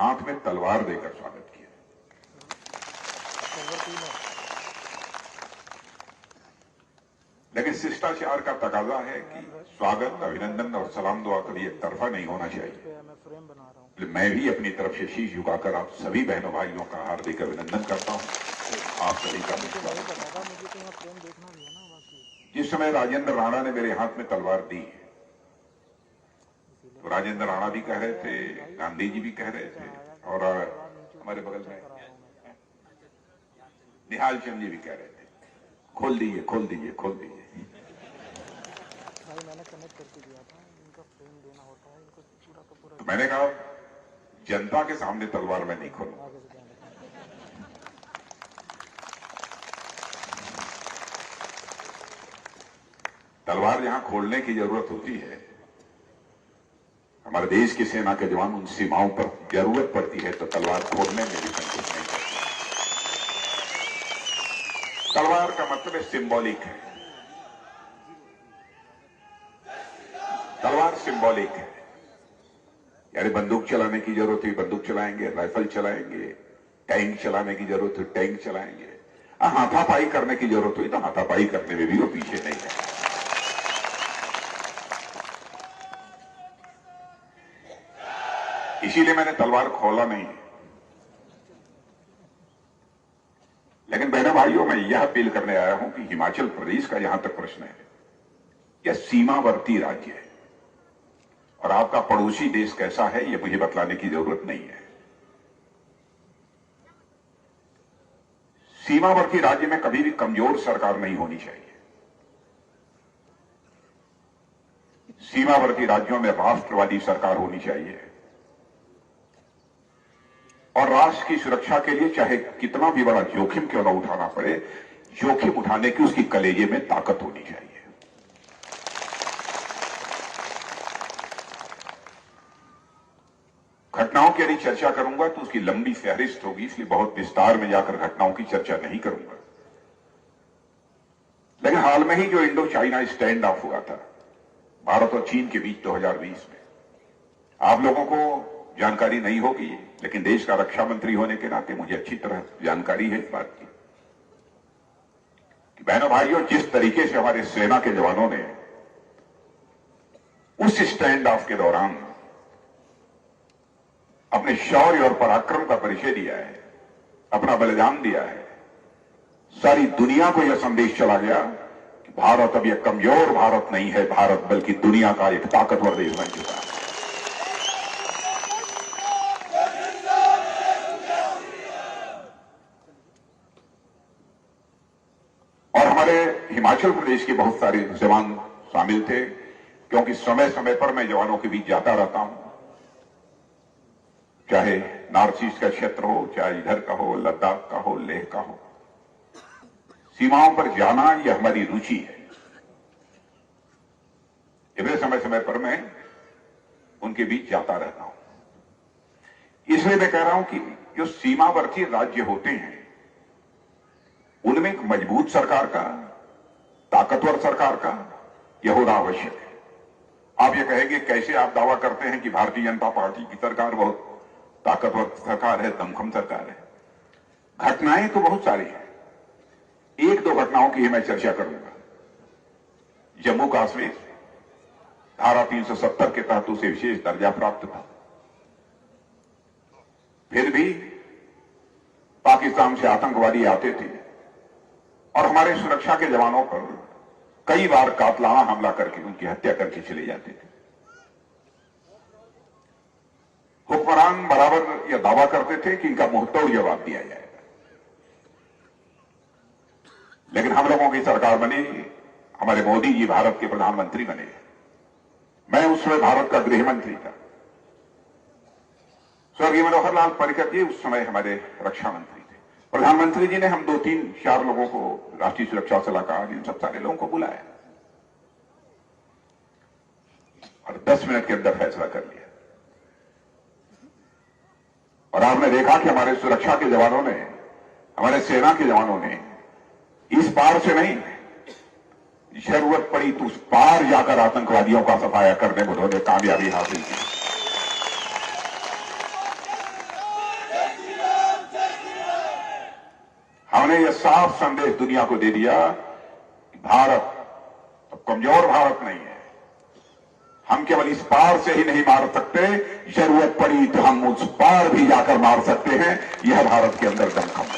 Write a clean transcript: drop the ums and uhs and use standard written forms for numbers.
हाथ में तलवार देकर स्वागत किया। लेकिन शिष्टाचार का तकाजा है कि स्वागत, अभिनंदन और सलाम दुआ कभी एक तरफा नहीं होना चाहिए। मैं भी अपनी तरफ से शीश झुकाकर आप सभी बहनों भाइयों का हार्दिक अभिनंदन करता हूं। आप सभी का जिस समय राजेंद्र राणा ने मेरे हाथ में तलवार दी तो राजेंद्र राणा भी कह रहे थे, गांधी जी भी कह रहे थे और हमारे बगल में निहाल चंद जी भी कह रहे थे, खोल दीजिए खोल दीजिए खोल दीजिए। भाई मैंने कनेक्ट करके दिया था, इनका फ्रेम देना होता है, इनको पूरा का पूरा। तो मैंने कहा जनता के सामने तलवार मैं नहीं खोलूंगा। तलवार जहां खोलने की जरूरत होती है, हमारे देश की सेना के जवान उन सीमाओं पर जरूरत पड़ती है तो तलवार खोलने में भी संकोच नहीं करते। तलवार का मतलब सिंबॉलिक है। तलवार सिंबॉलिक है, यानी बंदूक चलाने की जरूरत हुई बंदूक चलाएंगे, राइफल चलाएंगे, टैंक चलाने की जरूरत हुई टैंक चलाएंगे, हाथापाई करने की जरूरत हुई तो हाथापाई करने में भी वो पीछे नहीं है। इसीलिए मैंने तलवार खोला नहीं। लेकिन बहनों भाइयों, मैं यह अपील करने आया हूं कि हिमाचल प्रदेश का जहां तक प्रश्न है, यह सीमावर्ती राज्य है और आपका पड़ोसी देश कैसा है यह मुझे बतलाने की जरूरत नहीं है। सीमावर्ती राज्य में कभी भी कमजोर सरकार नहीं होनी चाहिए। सीमावर्ती राज्यों में राष्ट्रवादी सरकार होनी चाहिए और राष्ट्र की सुरक्षा के लिए चाहे कितना भी बड़ा जोखिम क्यों न उठाना पड़े, जोखिम उठाने की उसकी कलेजे में ताकत होनी चाहिए। घटनाओं की यदि चर्चा करूंगा तो उसकी लंबी फहरिस्त होगी, इसलिए बहुत विस्तार में जाकर घटनाओं की चर्चा नहीं करूंगा। लेकिन हाल में ही जो इंडो चाइना स्टैंड ऑफ हुआ था भारत और चीन के बीच 2020 में, आप लोगों को जानकारी नहीं होगी, लेकिन देश का रक्षा मंत्री होने के नाते मुझे अच्छी तरह जानकारी है इस बात की कि बहनों भाइयों, जिस तरीके से हमारे सेना के जवानों ने उस स्टैंड ऑफ के दौरान अपने शौर्य और पराक्रम का परिचय दिया है, अपना बलिदान दिया है, सारी दुनिया को यह संदेश चला गया कि भारत अब यह कमजोर भारत नहीं है, भारत बल्कि दुनिया का एक ताकतवर देश बन चुका है। और हमारे हिमाचल प्रदेश के बहुत सारे जवान शामिल थे, क्योंकि समय समय पर मैं जवानों के बीच जाता रहता हूं, चाहे नॉर्थ ईस्ट का क्षेत्र हो, चाहे इधर का हो, लद्दाख का हो, लेह का हो। सीमाओं पर जाना यह हमारी रुचि है। इसलिए समय समय पर मैं उनके बीच जाता रहता हूं। इसलिए मैं कह रहा हूं कि जो सीमावर्ती राज्य होते हैं उनमें एक मजबूत सरकार का, ताकतवर सरकार का यह होना आवश्यक है। आप ये कहेंगे कैसे आप दावा करते हैं कि भारतीय जनता पार्टी की सरकार बहुत ताकतवर सरकार है, दमखम सरकार है। घटनाएं तो बहुत सारी हैं, एक दो घटनाओं की ही मैं चर्चा करूंगा। जम्मू कश्मीर धारा 370 के तहत उसे विशेष दर्जा प्राप्त था, फिर भी पाकिस्तान से आतंकवादी आते थे और हमारे सुरक्षा के जवानों पर कई बार कातलाना हमला करके उनकी हत्या करके चले जाते थे। हुक्मरान बराबर यह दावा करते थे कि इनका मुंहतोड़ जवाब दिया जाएगा, लेकिन हम लोगों की सरकार बनी, हमारे मोदी जी भारत के प्रधानमंत्री बने, मैं उस समय भारत का गृह मंत्री था, स्वर्गीय मनोहर लाल पर्रिकर जी उस समय हमारे रक्षा मंत्री थे। प्रधानमंत्री जी ने हम 2-3-4 लोगों को, राष्ट्रीय सुरक्षा सलाहकार, इन सब सारे लोगों को बुलाया और 10 मिनट के अंदर फैसला कर लिया। और आपने देखा कि हमारे सुरक्षा के जवानों ने, हमारे सेना के जवानों ने इस पार से नहीं, जरूरत पड़ी तो उस पार जाकर आतंकवादियों का सफाया करने में उन्होंने कामयाबी हासिल की। उन्होंने यह साफ संदेश दुनिया को दे दिया कि भारत तो कमजोर भारत नहीं है, हम केवल इस पार से ही नहीं मार सकते, जरूरत पड़ी तो हम उस पार भी जाकर मार सकते हैं। यह भारत के अंदर दमखम